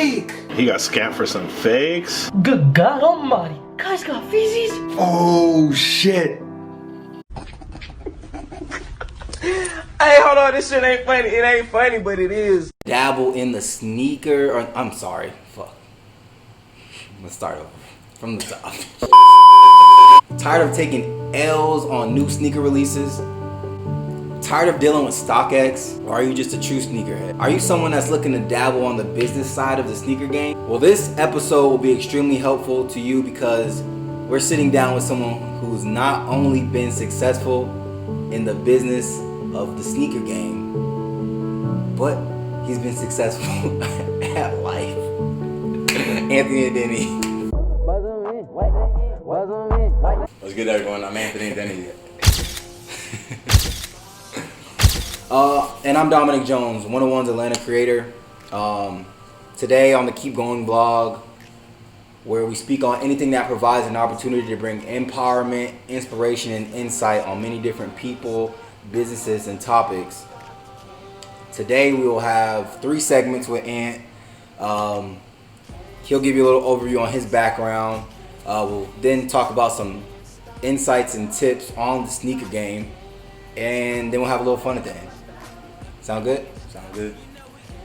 fake. He got scammed for some fakes. Good God Almighty. Guys got feces? Oh shit. Hey, hold on. This shit ain't funny. It ain't funny, but it is. Dabble in the sneaker, or I'm sorry. Fuck. Let's start over from the top. Tired of taking L's on new sneaker releases? Tired of dealing with StockX? Or are you just a true sneakerhead? Are you someone that's looking to dabble on the business side of the sneaker game? Well, this episode will be extremely helpful to you because we're sitting down with someone who's not only been successful in the business of the sneaker game, but he's been successful at life. Anthony Adeniyi. What's good, everyone? I'm Anthony Adeniyi. And I'm Dominic Jones, One of One's Atlanta creator. Today on the Keep Going blog, where we speak on anything that provides an opportunity to bring empowerment, inspiration, and insight on many different people, businesses, and topics. Today we will have 3 segments with Ant. He'll give you a little overview on his background. We'll then talk about some insights and tips on the sneaker game, and then we'll have a little fun at the end. Sound good? Sound good.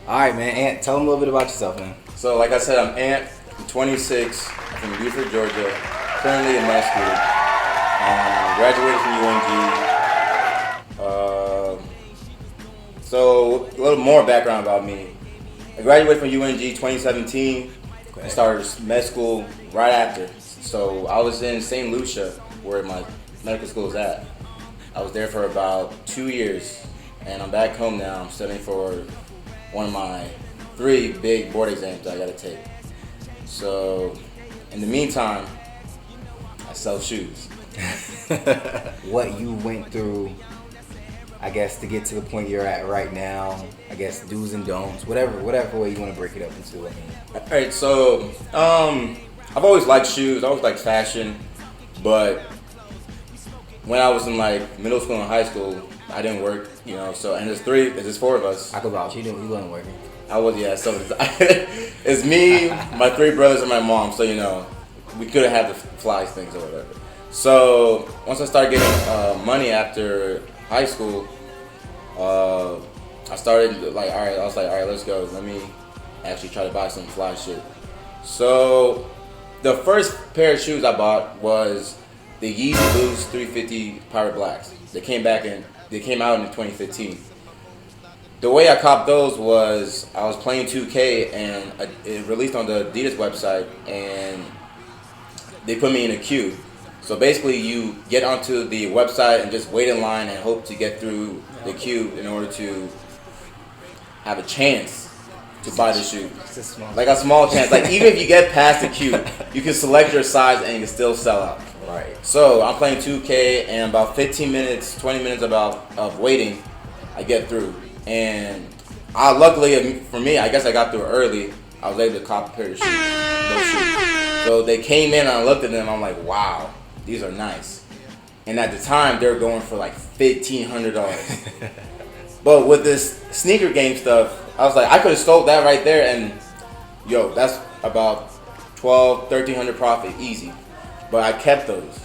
All right, man. Ant, tell them a little bit about yourself, man. So, like I said, I'm Ant. I'm 26. I'm from Buford, Georgia. Currently a med student. Graduated from UNG. So, a little more background about me. I graduated from UNG 2017. I started med school right after. So, I was in St. Lucia, where my medical school is at. I was there for about 2 years. And I'm back home now. I'm studying for one of my 3 big board exams that I gotta take. So, in the meantime, I sell shoes. What you went through, I guess, to get to the point you're at right now, I guess do's and don'ts, whatever way you want to break it up into. Alright, so, I've always liked shoes, I always liked fashion, but when I was in like middle school and high school, I didn't work, so, and there's 4 of us. I could vouch, you wasn't working. I was, yeah, so it's me, my 3 brothers, and my mom, so, we couldn't have the fly things or whatever. So, once I started getting money after high school, I started, I was like, all right, let's go. Let me actually try to buy some fly shit. So, the first pair of shoes I bought was the Yeezy Boost 350 Pirate Blacks. They came out in 2015. The way I copped those was I was playing 2K and it released on the Adidas website and they put me in a queue. So basically you get onto the website and just wait in line and hope to get through the queue in order to have a chance to buy the shoe. Like a small chance. Like even if you get past the queue, you can select your size and you can still sell out. Right. So I'm playing 2K and about 15 minutes, 20 minutes of waiting, I get through. And luckily for me, I guess I got through early. I was able to cop a pair of shoes, those shoes. So they came in and I looked at them. I'm like, wow, these are nice. And at the time, they were going for like $1,500. But with this sneaker game stuff, I was like, I could have sold that right there, and that's about $1,300 profit easy. But I kept those.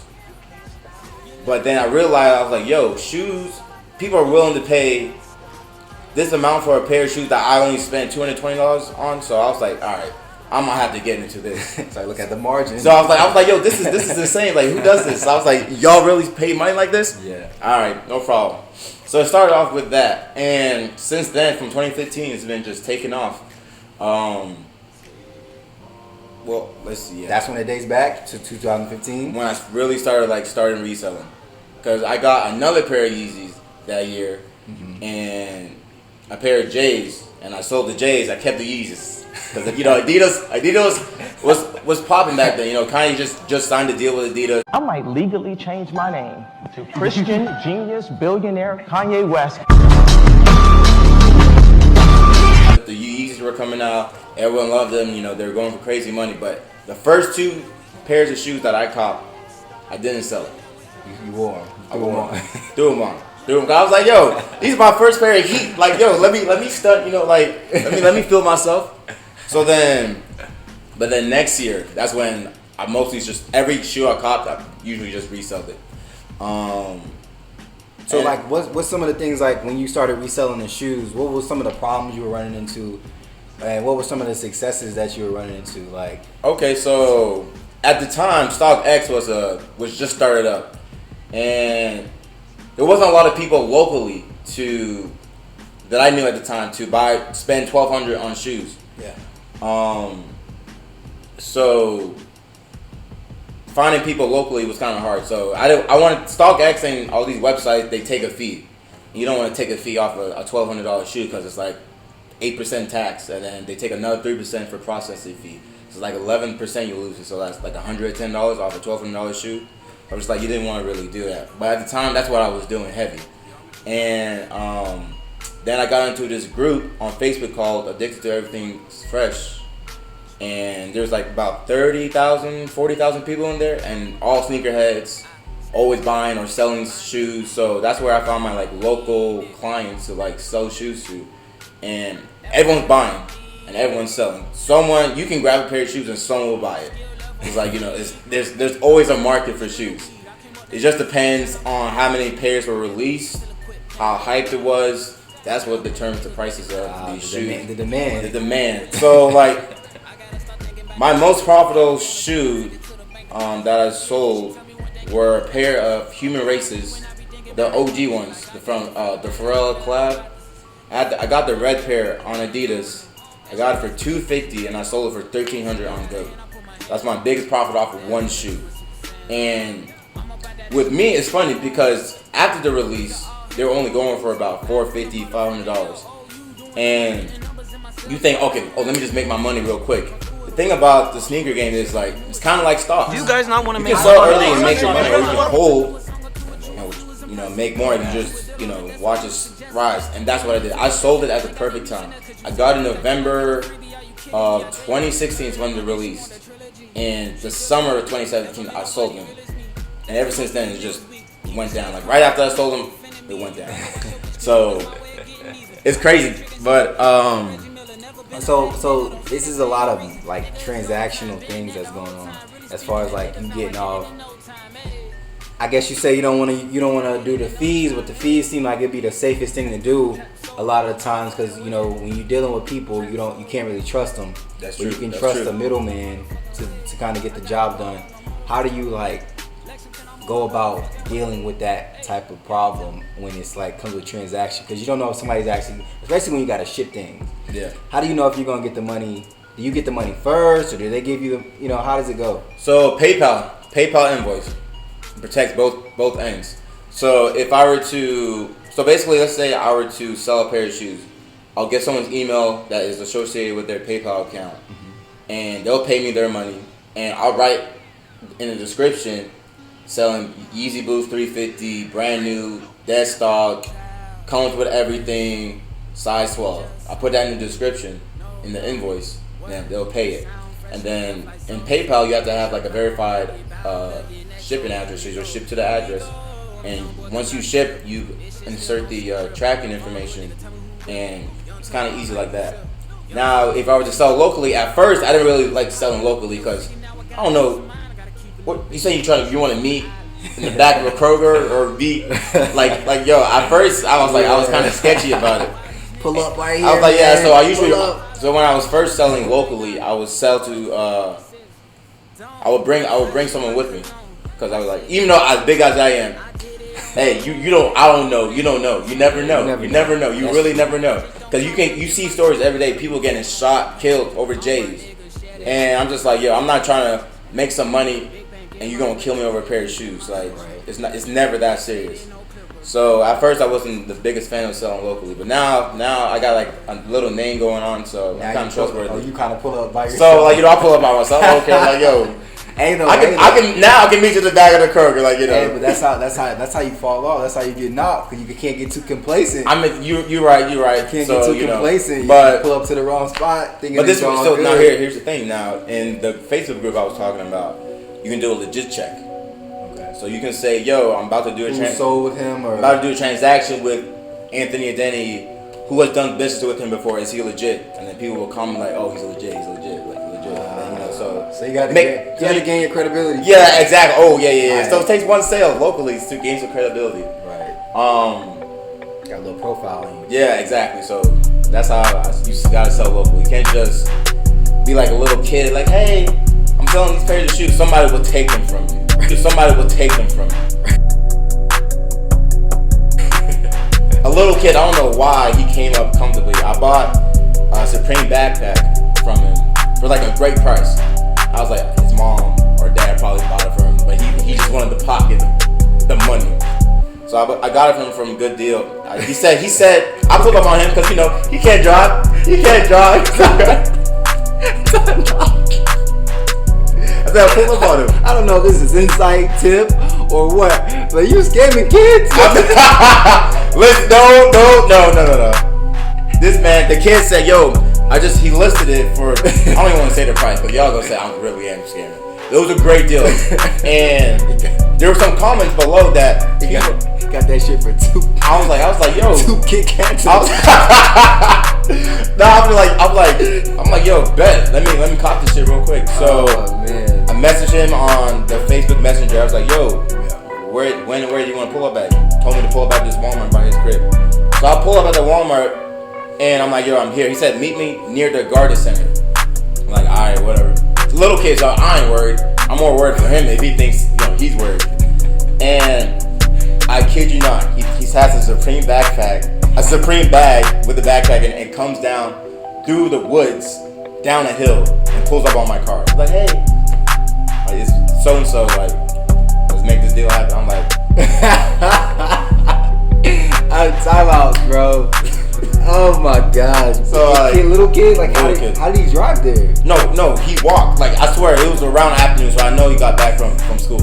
But then I realized, I was like, shoes, people are willing to pay this amount for a pair of shoes that I only spent $220 on. So I was like, all right, I'm gonna have to get into this. So I look at the margin. So I was like, this is insane. Like, who does this? So I was like, y'all really pay money like this? Yeah. All right, no problem. So it started off with that, and since then, from 2015, it's been just taking off. Well, let's see. Yeah. That's when it dates back to 2015. When I really started reselling, because I got another pair of Yeezys that year, and a pair of J's, and I sold the J's. I kept the Yeezys because Adidas was popping back then. Kanye just signed a deal with Adidas. I might legally change my name to Christian Genius Billionaire Kanye West. The Yeezys were coming out. Everyone loved them. They were going for crazy money. But the first 2 pairs of shoes that I copped, I didn't sell it. You wore them. I wore them. Threw them on. I was like, these are my first pair of heat. Like, let me stunt. Let me feel myself. But then next year, that's when I mostly just every shoe I copped, I usually just reselled it. So like, what's some of the things like when you started reselling the shoes? What were some of the problems you were running into, and what were some of the successes that you were running into? Like, okay, so at the time, StockX was just started up, and there wasn't a lot of people locally that I knew at the time to spend $1,200 on shoes. yeah. So finding people locally was kind of hard. So I wanted StockX and all these websites. They take a fee. You don't want to take a fee off a $1,200 shoe because it's like 8% tax, and then they take another 3% for processing fee. So it's like 11% you lose. So that's like $110 off a $1,200 shoe. I was like, you didn't want to really do that. But at the time, that's what I was doing heavy. And then I got into this group on Facebook called Addicted to Everything's Fresh. And there's like about 30,000, 40,000 people in there, and all sneakerheads, always buying or selling shoes. So that's where I found my like local clients to like sell shoes to. And everyone's buying and everyone's selling. You can grab a pair of shoes and someone will buy it. It's like, there's always a market for shoes. It just depends on how many pairs were released, how hyped it was. That's what determines the prices of these shoes. The demand. So like, my most profitable shoe that I sold were a pair of Human Races, the OG ones, from the Pharrell collab. I got the red pair on Adidas. I got it for $250 and I sold it for $1,300 on Go. That's my biggest profit off of one shoe. And with me, it's funny because after the release, they were only going for about $450, $500. And you think, okay, let me just make my money real quick. The thing about the sneaker game is like, it's kind of like stocks. You guys not want to make You can sell early and make your money, or you can hold, make more than just, watch it rise. And that's what I did. I sold it at the perfect time. I got it in November of 2016 is when they released. And the summer of 2017, I sold them. And ever since then, it just went down. Like right after I sold them, it went down. So it's crazy. But So this is a lot of like transactional things that's going on as far as like you getting off. I guess you say you don't want to do the fees, but the fees seem like it'd be the safest thing to do a lot of the times because when you're dealing with people, you can't really trust them. That's true. But you can That's trust true. the middleman to kind of get the job done. How do you like go about dealing with that type of problem when it's like comes with transaction? Because you don't know if somebody's actually, especially when you got to ship things. Yeah. How do you know if you're gonna get the money? Do you get the money first, or do they give you the? How does it go? So PayPal invoice protects both ends. So if I were to, basically, let's say I were to sell a pair of shoes, I'll get someone's email that is associated with their PayPal account, and they'll pay me their money, and I'll write in the description, selling Yeezy Boost 350, brand new, dead stock, comes with everything, size 12. I put that in the description, in the invoice, and they'll pay it. And then in PayPal, you have to have like a verified shipping address, so you'll ship to the address. And once you ship, you insert the tracking information, and it's kind of easy like that. Now, if I were to sell locally, at first I didn't really like selling locally because I don't know. What you say? You want to meet in the back of a Kroger or be like yo? At first I was kind of sketchy about it. Pull up right here. I was like, yeah. Man. So I usually when I was first selling locally, I would sell to. I would bring someone with me because I was like, even though as big as I am, hey, you don't. I don't know. You don't know. You never know. You never know. You really never know because you see stories every day. People getting shot, killed over J's, and I'm just like, yo, I'm not trying to make some money and you're gonna kill me over a pair of shoes. Like it's never that serious. So at first I wasn't the biggest fan of selling locally, but now I got like a little name going on, so I'm kind of trustworthy. Oh, you kind of pull up by yourself. So like I pull up by myself. Okay, like yo, I can meet you at the back of the Kroger, like Hey, but that's how you fall off. That's how you get knocked because you can't get too complacent. You're right. You can't get too complacent. But you pull up to the wrong spot. But this was still now here's the thing. Now in the Facebook group I was talking about, you can do a legit check. So you can say, yo, I'm about to do a sold with him, or about to do a transaction with Anthony Adeniyi who has done business with him before, is he legit? And then people will comment like, oh, he's legit, like legit. And then, So you got to gain your credibility. Yeah, exactly. Oh, yeah. Right. So it takes one sale locally to gain some credibility. Right. Got a little profile on you. Yeah, exactly. So that's how you gotta sell local. You can't just be like a little kid, like, hey, I'm selling these pairs of shoes. Somebody will take them from you. Somebody will take them from you. A little kid, I don't know why he came up comfortably. I bought a Supreme backpack from him for like a great price. I was like, his mom or dad probably bought it for him, but he just wanted to pocket the money. So I got it from a good deal. He said, I pulled up on him because, he can't drive. I said, I pulled up on him. I don't know if this is inside tip or what, but you scamming kids? Listen, no. This man, the kid said, yo, he listed it for, I don't even want to say the price, but y'all gonna say I really am scamming. It was a great deal. And there were some comments below that he got that shit for two. I was like, yo, 2 Kit Kats. I'm like, yo, bet. Let me cop this shit real quick. So man. I messaged him on the Facebook Messenger. I was like, yo, where do you want to pull up at? He told me to pull up at this Walmart by his crib. So I pull up at the Walmart and I'm like, yo, I'm here. He said, meet me near the Garden Center. I'm like, all right, whatever. Little kid, so I ain't worried. I'm more worried for him if he thinks he's worried. And I kid you not, he has a Supreme bag with a backpack, and it comes down through the woods, down a hill, and pulls up on my car. He's like, hey, like, it's so and so, like, let's make this deal happen. I'm like, time out, bro. Oh my gosh. So little kid, like how did he drive there? No, he walked. Like, I swear it was around afternoon, so I know he got back from school.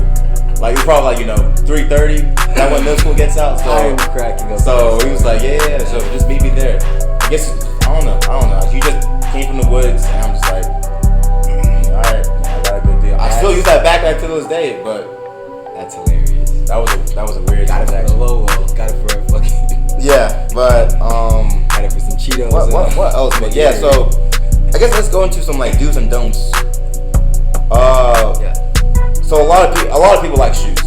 Like, it was probably 3:30. That when middle school gets out. So I am cracking up. So he was like, yeah. So just meet me there. I guess I don't know. He just came from the woods, and I'm just like, all right, I got a good deal. I still use that backpack to this day, but that's hilarious. That was a weird transaction. Got it for a fucking. Yeah, but got it for some Cheetos. What else? But yeah, so I guess let's go into some do's and don'ts. Yeah. So a lot of people like shoes.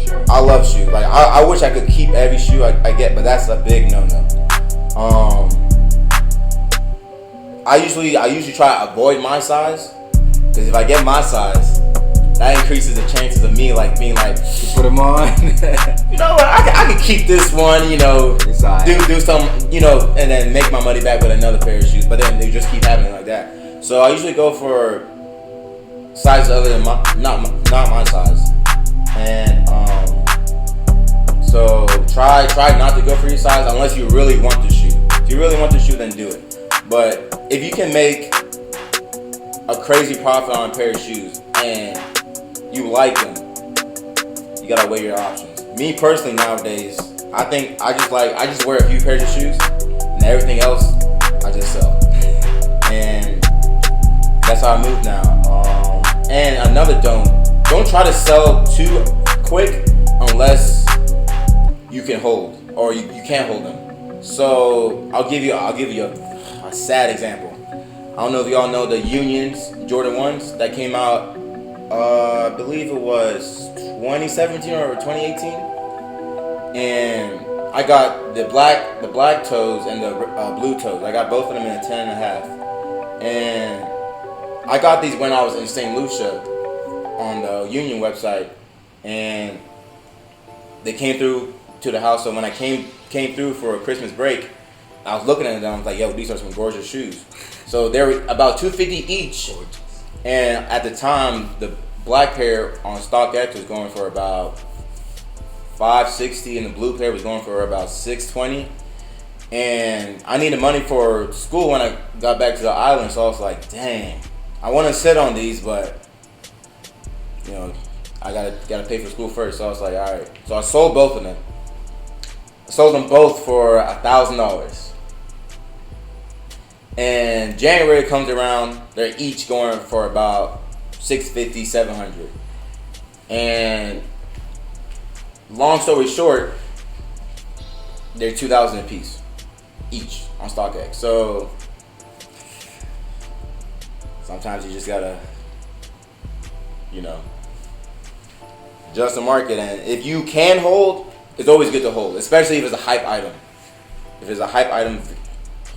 Sure. I love shoes. Like I wish I could keep every shoe I get, but that's a big no-no. I usually try to avoid my size, because if I get my size, that increases the chances of me being like, you put them on. I can keep this one, do some, and then make my money back with another pair of shoes. But then they just keep happening like that. So I usually go for sizes other than not my size, and so try not to go for your size unless you really want the shoe. If you really want the shoe, then do it. But if you can make a crazy profit on a pair of shoes and you like them, you gotta weigh your options. Me personally, nowadays, I think I just wear a few pairs of shoes, and everything else I just sell. And that's how I move now. And another don't try to sell too quick unless you can hold, or you can't hold them. So I'll give you a sad example. I don't know if y'all know the Unions Jordan 1s that came out. I believe it was 2017 or 2018, and I got the black toes and the blue toes. I got both of them in a 10.5, and I got these when I was in St. Lucia on the Union website, and they came through to the house. So when I came through for a Christmas break, I was looking at them. I was like, yo, these are some gorgeous shoes. So they were about $250 each. And at the time, the black pair on StockX was going for about $560, and the blue pair was going for about $620. And I needed money for school when I got back to the island, so I was like, dang, I want to sit on these, but I gotta pay for school first. So I was like, all right. So I sold both of them. I sold them both for $1,000. And January comes around, they're each going for about $650, $700. And long story short, they're $2,000 a piece. each on StockX. So sometimes you just gotta, adjust the market. And if you can hold, it's always good to hold, especially if it's a hype item. If it's a hype item,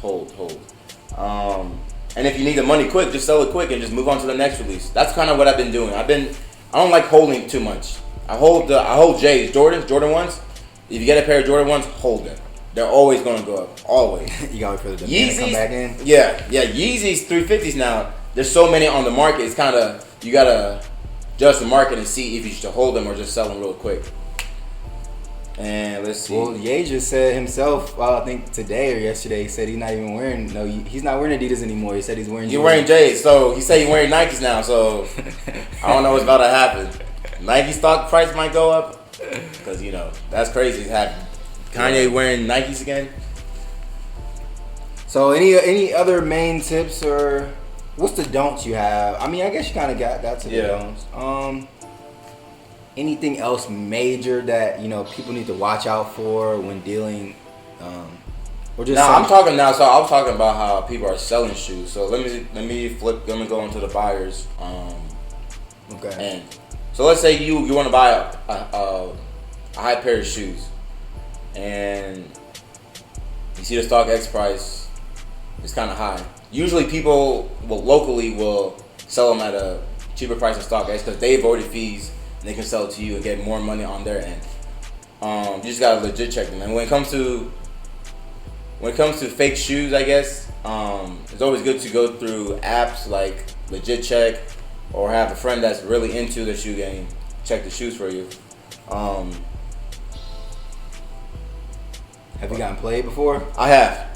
hold. And if you need the money quick, just sell it quick and just move on to the next release. That's kind of what I've been doing. I don't like holding too much. I hold J's, Jordan 1s. If you get a pair of Jordan 1s, hold them. They're always going to go up, always. You got to wait for the demand to come back in? Yeah, Yeezys 350s now. There's so many on the market. It's kind of, you got to adjust the market and see if you should hold them or just sell them real quick. And let's see. Well, Ye just said himself, I think today or yesterday, he said he's not even wearing, he's not wearing Adidas anymore. He said he's wearing J's. So he said he's wearing Nikes now. So I don't know what's about to happen. Nike stock price might go up because, that's crazy. Have Kanye wearing Nikes again. So any other main tips or what's the don'ts you have? I mean, I guess you kind of got to the don'ts. Anything else major that people need to watch out for when dealing, or just? I'm talking now. So I was talking about how people are selling shoes. So let me flip. Let me go into the buyers. Okay. And so let's say you want to buy a high pair of shoes, and you see the StockX price is kind of high. Usually people locally will sell them at a cheaper price than StockX because they avoided fees. They can sell it to you and get more money on their end. You just gotta legit check them. And when it comes to fake shoes, I guess it's always good to go through apps like Legit Check, or have a friend that's really into the shoe game check the shoes for you. Have you gotten played before? I have.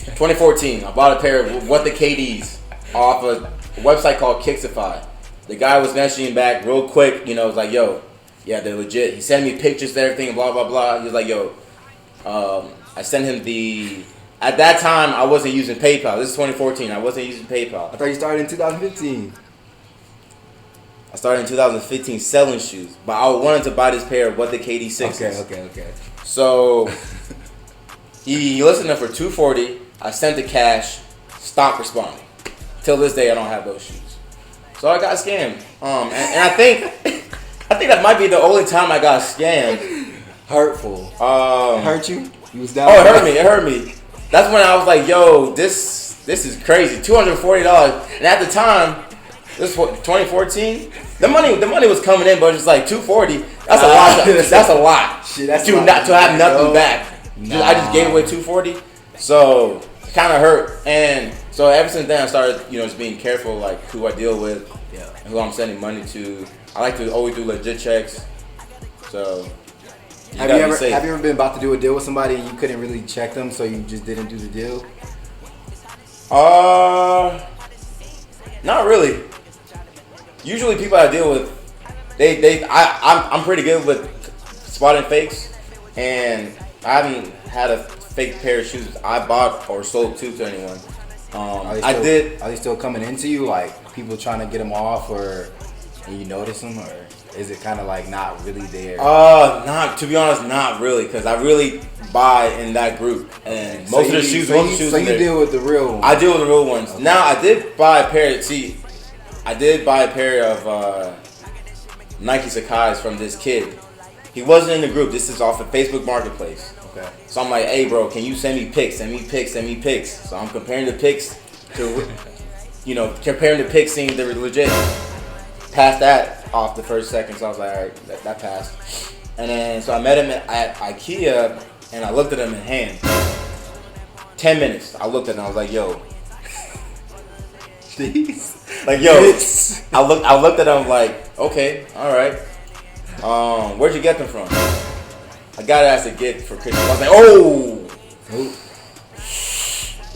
2014, I bought a pair of What the KDs off a website called Kixify. The guy was messaging back real quick, was like, yo, yeah, they're legit. He sent me pictures and everything, blah, blah, blah. He was like, yo, I sent him at that time, I wasn't using PayPal. This is 2014. I wasn't using PayPal. I thought you started in 2015. I started in 2015 selling shoes, but I wanted to buy this pair of What the KD 6s. Okay. So he listed them for $240. I sent the cash, stopped responding. Till this day, I don't have those shoes. So I got scammed, and I think that might be the only time I got scammed. Hurtful. It hurt you? You was down. Oh, it hurt me. That's when I was like, yo, this is crazy. $240, and at the time, this was 2014. The money was coming in, but it's like $240. That's a lot. That's a lot. Shit, that's not to have nothing back. I just gave away $240, so it kind of hurt. And so ever since then, I started, just being careful, like who I deal with, and who I'm sending money to. I like to always do legit checks. So have you ever been about to do a deal with somebody and you couldn't really check them, so you just didn't do the deal? Not really. Usually, people I deal with, I'm pretty good with spotting fakes, and I haven't had a fake pair of shoes I bought or sold to anyone. Are they still coming into you, like people trying to get them off, or you notice them, or is it kind of like not really there? To be honest, not really, because I really buy in that group, and most of the shoes. So you deal with the real ones. I deal with the real ones. Okay. Now I did buy a pair. I did buy a pair of Nike Sakai's from this kid. He wasn't in the group. This is off of Facebook Marketplace. Okay. So I'm like, hey, bro, can you send me pics? Send me pics. So I'm comparing the pics to, comparing the pics, seeing they're legit. Passed that off the first second. So I was like, all right, that passed. And then, so I met him at IKEA, and I looked at him in hand. 10 minutes. I looked at him. I was like, yo. Jeez. Like, yo. I looked at him like, okay, all right. Where'd you get them from? I got it as a gift for Christmas. I was like, oh.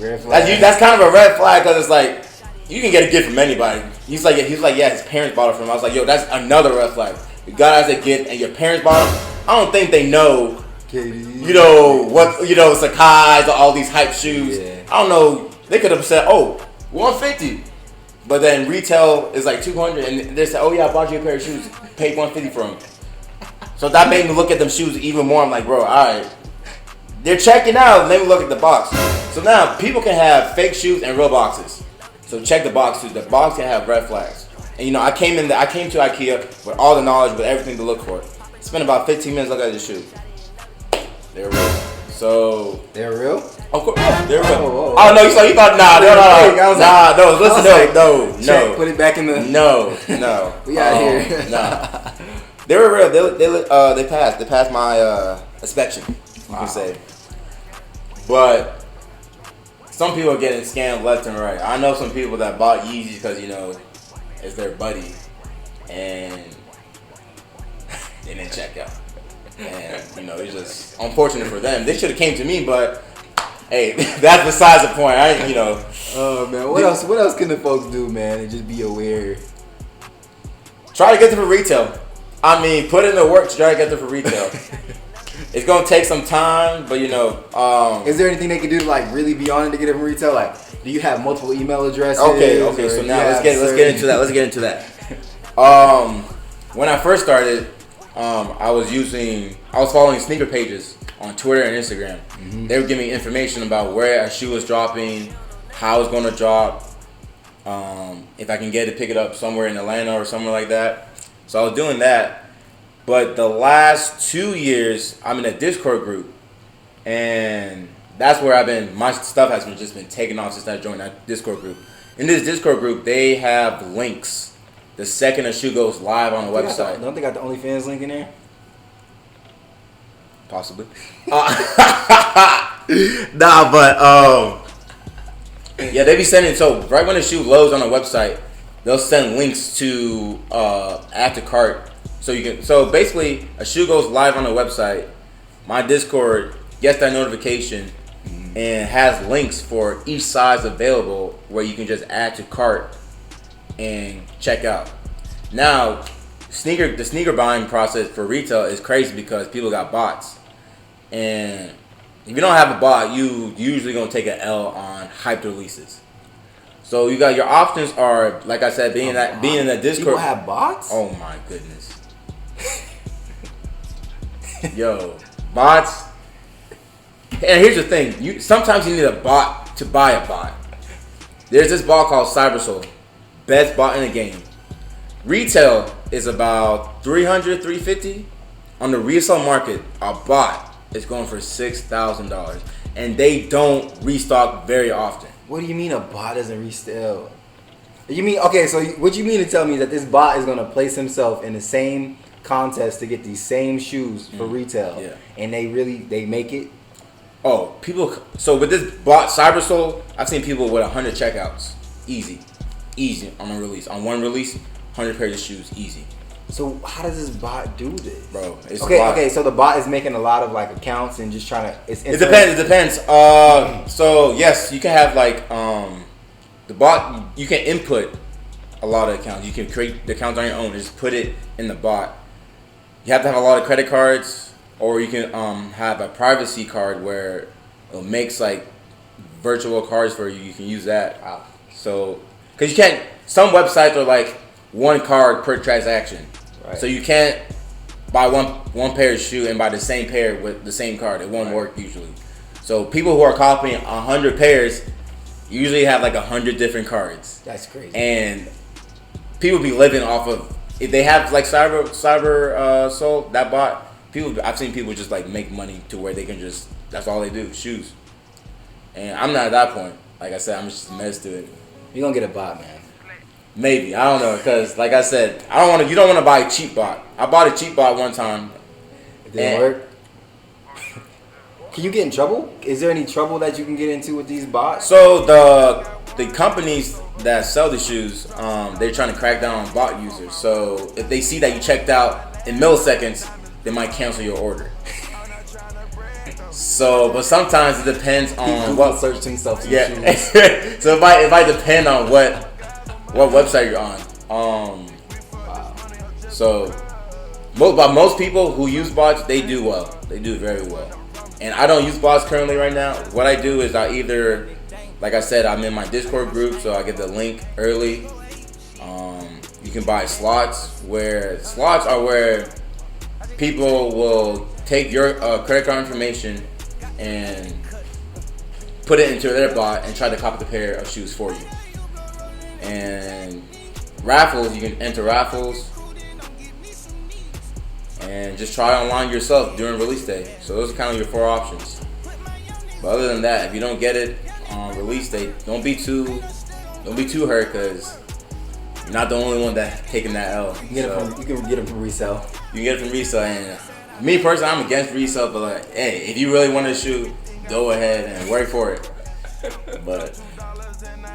Red flag. That's kind of a red flag, because it's like, you can get a gift from anybody. He's like, yeah, his parents bought it from him. I was like, yo, that's another red flag. You got it as a gift, and your parents bought it. I don't think they know, Sakai's, all these hype shoes. Yeah. I don't know. They could have said, oh, $150. But then retail is like $200, and they said, oh yeah, I bought you a pair of shoes, paid $150 for them. So that made me look at them shoes even more. I'm like, bro, all right, they're checking out. Let me look at the box. So now people can have fake shoes and real boxes. So check the box too. The box can have red flags. And you know, I came to IKEA with all the knowledge, with everything to look for. Spent about 15 minutes looking at the shoe. They're real. So They're real? of course, they're real. Whoa. Oh no, you thought no. Listen, no. Check, put it back in the. No. We out here. No. They were real. They passed. They passed my inspection. You can say. But some people are getting scammed left and right. I know some people that bought Yeezys because you know it's their buddy, and they didn't check out. And you know, it's just unfortunate for them. They should have came to me, but hey, that's besides the point. You know. Oh man, what else? What else can the folks do, man? And just be aware. Try to get them for retail. I mean, put in the work to try to get them for retail. It's gonna take some time, but you know. Is there anything they can do to like really be on it to get it from retail? Like, do you have multiple email addresses? Okay. So now let's get into that. Let's get into that. When I first started, I was following sneaker pages on Twitter and Instagram. Mm-hmm. They were giving me information about where a shoe was dropping, how it's gonna drop, if I can get to pick it up somewhere in Atlanta or somewhere like that. So I was doing that. But the last 2 years, I'm in a Discord group, and that's where my stuff has been taken off since I joined that Discord group. In this Discord group, they have links the second a shoe goes live on the website. Don't they got the OnlyFans link in there? Possibly. Yeah, they be sending, so right when the shoe loads on the website, they'll send links to add to cart. So basically, a shoe goes live on the website. My Discord gets that notification and has links for each size available where you can just add to cart and check out. Now, the sneaker buying process for retail is crazy because people got bots, and if you don't have a bot, you usually gonna take an L on hyped releases. So you got your options are, like I said, being in that Discord. People have bots? Oh my goodness. Yo, bots. And here's the thing: sometimes you need a bot to buy a bot. There's this bot called CyberSoul, best bot in the game. Retail is about $300, $350. On the resale market, a bot is going for $6,000, and they don't restock very often. What do you mean a bot doesn't resell? You mean, okay, so what you mean to tell me that this bot is going to place himself in the same contest to get these same shoes for retail, and they make it? Oh, people. So with this bot, CyberSoul, I've seen people with 100 checkouts. Easy on a release. On one release, 100 pairs of shoes, easy. So how does this bot do this? Bro, it's okay, so the bot is making a lot of like accounts and just trying to. It depends. So yes, you can have like the bot. You can input a lot of accounts. You can create the accounts on your own and just put it in the bot. You have to have a lot of credit cards, or you can have a privacy card where it makes like virtual cards for you. You can use that. Wow. So, because you can't. Some websites are like one card per transaction. Right. So you can't buy one pair of shoe and buy the same pair with the same card. It won't work usually. So people who are copying 100 pairs usually have like 100 different cards. That's crazy. And people be living off of, if they have like CyberSoul, that bot. I've seen people just like make money to where they can just, that's all they do, shoes. And I'm not at that point. Like I said, I'm just a mess to it. You're gonna get a bot, man. Maybe, I don't know, because like I said, you don't want to buy a cheap bot. I bought a cheap bot one time. It didn't work. Can you get in trouble? Is there any trouble that you can get into with these bots? So the companies that sell the shoes, they're trying to crack down on bot users. So if they see that you checked out in milliseconds, they might cancel your order. So, but sometimes it depends on what searched himself. Yeah. So it might depend on what website you're on. Wow. So, most people who use bots, they do well. They do very well. And I don't use bots currently right now. What I do is I either, like I said, I'm in my Discord group, so I get the link early. You can buy slots are where people will take your credit card information and put it into their bot and try to copy the pair of shoes for you. And raffles, you can enter raffles and just try online yourself during release day. So those are kind of your 4 options. But other than that, if you don't get it on release day, don't be too hurt, because you're not the only one that's taking that L. You can get them from resale. You can get it from resale, and me personally, I'm against resale, but like, hey, if you really want to shoot, go ahead and work for it. But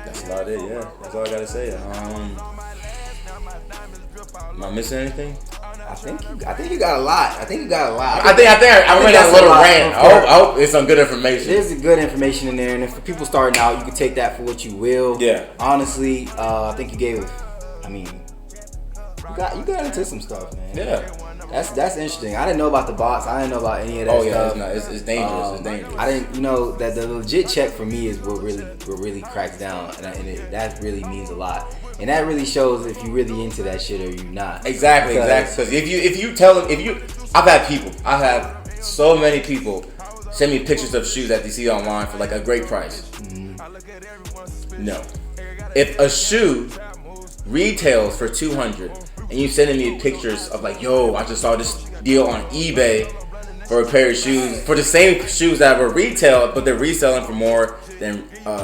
that's about it. Yeah, that's all I gotta say. Am I missing anything? I think you got a lot. I think I read that little rant. I hope it's some good information. There's good information in there, and if for people starting out, you can take that for what you will. Yeah. Honestly, I think you gave. I mean, you got into some stuff, man. Yeah. That's interesting. I didn't know about the bots. I didn't know about any of that stuff. It's dangerous. It's dangerous. I didn't, that the legit check for me is what really cracks down, and that really means a lot. And that really shows if you really into that shit or you not. Exactly. Because if you tell them, I've had so many people send me pictures of shoes that they see online for like a great price. Mm-hmm. No, if a shoe retails for $200 and you sending me pictures of like, yo, I just saw this deal on eBay for a pair of shoes for the same shoes that were retail, but they're reselling for more than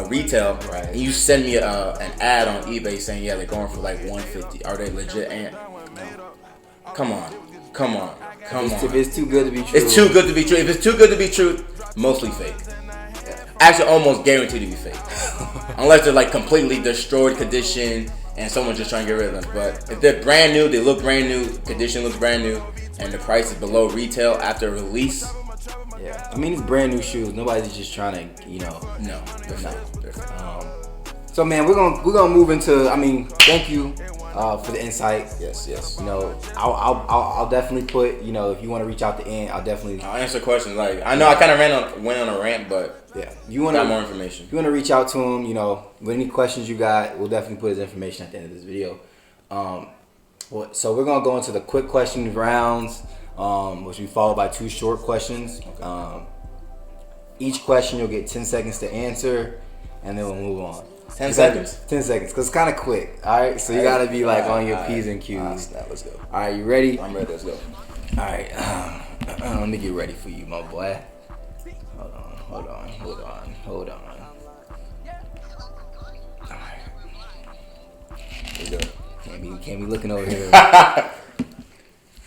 retail. Right. And you send me an ad on eBay saying, yeah, they're going for like $150. Are they legit? And come on. If it's too good to be true. It's too good to be true. If it's too good to be true, mostly fake. Actually, almost guaranteed to be fake. Unless they're like completely destroyed condition and someone's just trying to get rid of them. But if they're brand new, they look brand new, condition looks brand new, and the price is below retail after release. Yeah, I mean, it's brand new shoes. Nobody's just trying to, No, they're not. So man, we're gonna move into. I mean, thank you for the insight. Yes. I'll definitely put. If you want to reach out to Ant, I'll answer questions. Like, I know I kind of went on a rant, but yeah, you want more information. If you want to reach out to him, with any questions you got, we'll definitely put his information at the end of this video. So we're gonna go into the quick questions rounds, which will be followed by 2 short questions. Okay. Each question you'll get 10 seconds to answer, and then we'll move on. 10 seconds? 10 seconds, because it's kind of quick. All right, so you gotta be like on your P's and Q's. Let's go. All right, you ready? I'm ready. Let's go. All right, let me get ready for you, my boy. Hold on. All right. Let's go. Can't be looking over here.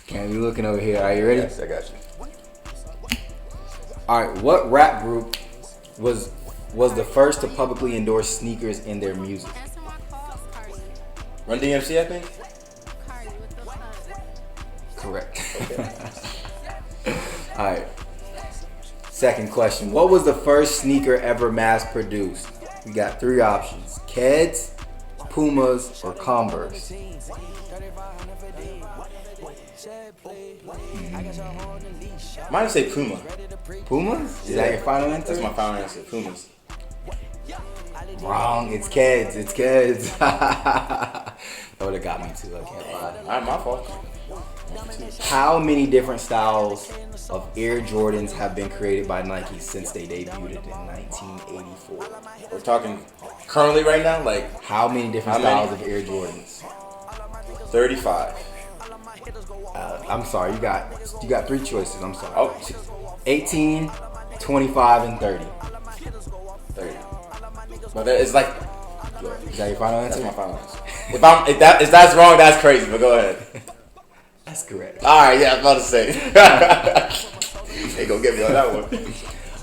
Can't be looking over here. Are you ready? Yes, I got you. All right, what rap group was the first to publicly endorse sneakers in their music? Run DMC, I think. Correct. All right. Second question. What was the first sneaker ever mass produced? We got 3 options: Keds, Pumas, or Converse. Might say Puma. Pumas? Is that your final answer? That's my final answer. Pumas. Wrong. It's Keds. That would have got me too. I can't lie. Alright, my fault. How many different styles of Air Jordans have been created by Nike since they debuted in 1984? We're talking currently right now, like how many different styles of Air Jordans? 35. I'm sorry, you got 3 choices. I'm sorry. Oh. 18, 25, and 30. 30. But it's like, is that your final answer? That's my final answer. If that's wrong, that's crazy. But go ahead. That's correct. All right, yeah, I was about to say. They gonna get me on that one.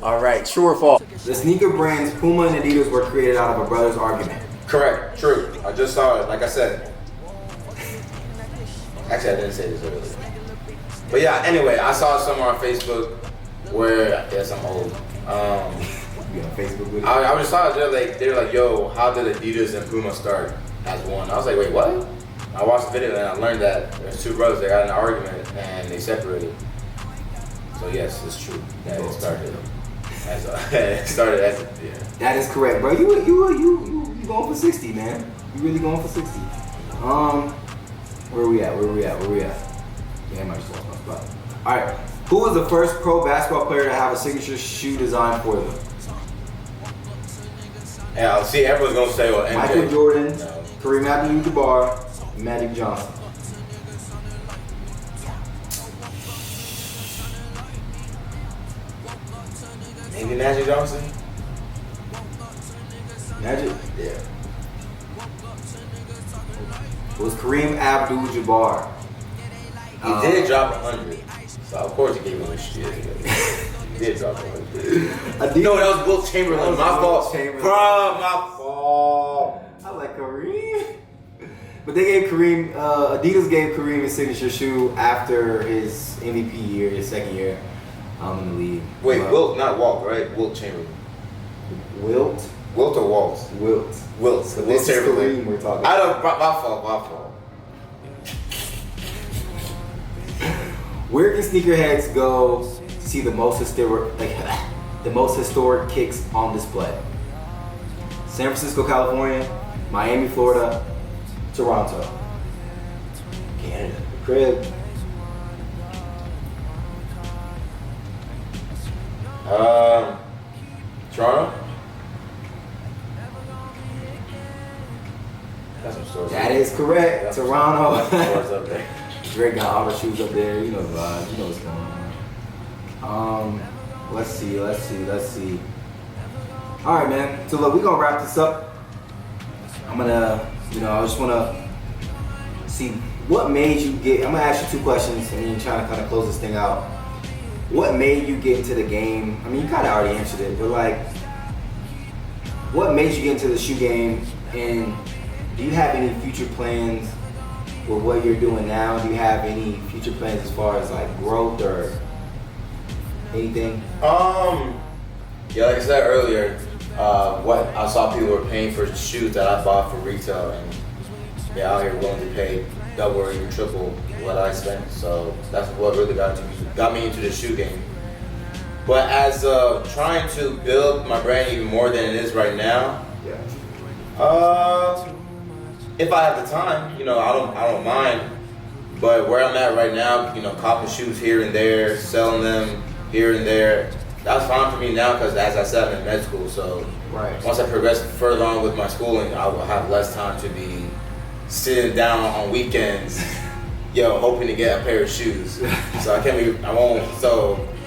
All right, true or false? The sneaker brands Puma and Adidas were created out of a brother's argument. Correct. True. I just saw it. Like I said. Actually, I didn't say this earlier. But yeah. Anyway, I saw it somewhere on Facebook where yes, I'm old. You on Facebook with it? I just saw it. They're like, yo, how did Adidas and Puma start as one? I was like, wait, what? I watched the video and I learned that there's 2 brothers that got in an argument and they separated. So yes, it's true. That it started as yeah. That is correct, bro. You going for 60, man. You really going for 60. Where we at? Yeah, I might just lost my spot. All right. Who was the first pro basketball player to have a signature shoe designed for them? Yeah, I'll see. Everyone's gonna say, well, MJ. Michael Jordan, No. Kareem Abdul-Jabbar, Magic Johnson. Maybe Magic Johnson. Magic? Yeah. It was Kareem Abdul-Jabbar. He did drop 100, so of course he gave him a shit. He did drop 100. No, that was Wilt Chamberlain. My fault. Bro, my fault. I like Kareem. But they gave Kareem, Adidas gave Kareem his signature shoe after his MVP year, his second year in the league. Wait, Wilt, not Walt, right? Wilt Chamberlain. Wilt? Wilt or Walt? Wilt. Wilt. So Wilt this is Chamberlain. Kareem we're talking I about. don't. My fault. Where can sneakerheads go to see the most historic, kicks on display? San Francisco, California, Miami, Florida, Toronto, Canada, the crib. Toronto. That's some stores. That is correct. That's Toronto. Some stores up there. Drake got all the shoes up there. You know the vibe. You know what's going on. Let's see. All right, man. So look, we're gonna wrap this up. I'm gonna, I just wanna see what made you get. I'm gonna ask you two questions, and then trying to kind of close this thing out. What made you get into the game? I mean, you kind of already answered it, but like, what made you get into the shoe game? And do you have any future plans with what you're doing now? Do you have any future plans as far as like growth or anything? Yeah, like I said earlier, what I saw people were paying for shoes that I bought for retail, and they're out here willing to pay double or even triple what I spent. So that's what really got me into the shoe game. But as trying to build my brand even more than it is right now, Yeah. if I have the time, I don't mind. But where I'm at right now, copping shoes here and there, selling them here and there, that's fine for me now because, as I said, I'm in med school. So Right. once I progress further on with my schooling, I will have less time to be sitting down on weekends, hoping to get a pair of shoes. So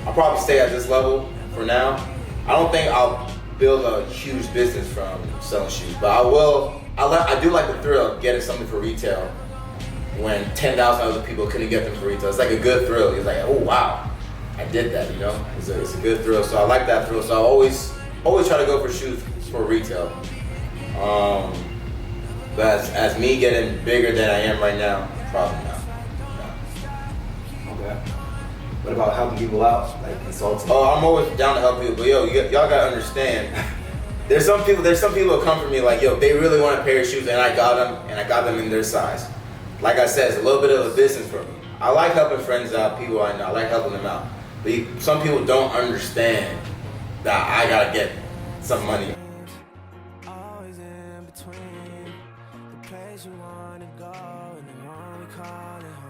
I'll probably stay at this level for now. I don't think I'll build a huge business from selling shoes, but I do like the thrill of getting something for retail when 10,000 other people couldn't get them for retail. It's like a good thrill. It's like, oh wow, I did that, It's a good thrill. So I like that thrill. So I always try to go for shoes for retail. But as me getting bigger than I am right now, probably not. Okay. What about helping people out, like consulting? Oh, I'm always down to help people, but y'all gotta understand. There's some people who come from me like, they really want a pair of shoes, and I got them in their size. Like I said, it's a little bit of a business for me. I like helping friends out, people I know. I like helping them out. But some people don't understand that I gotta get some money. Always in between the place you wanna go and the one we call it home.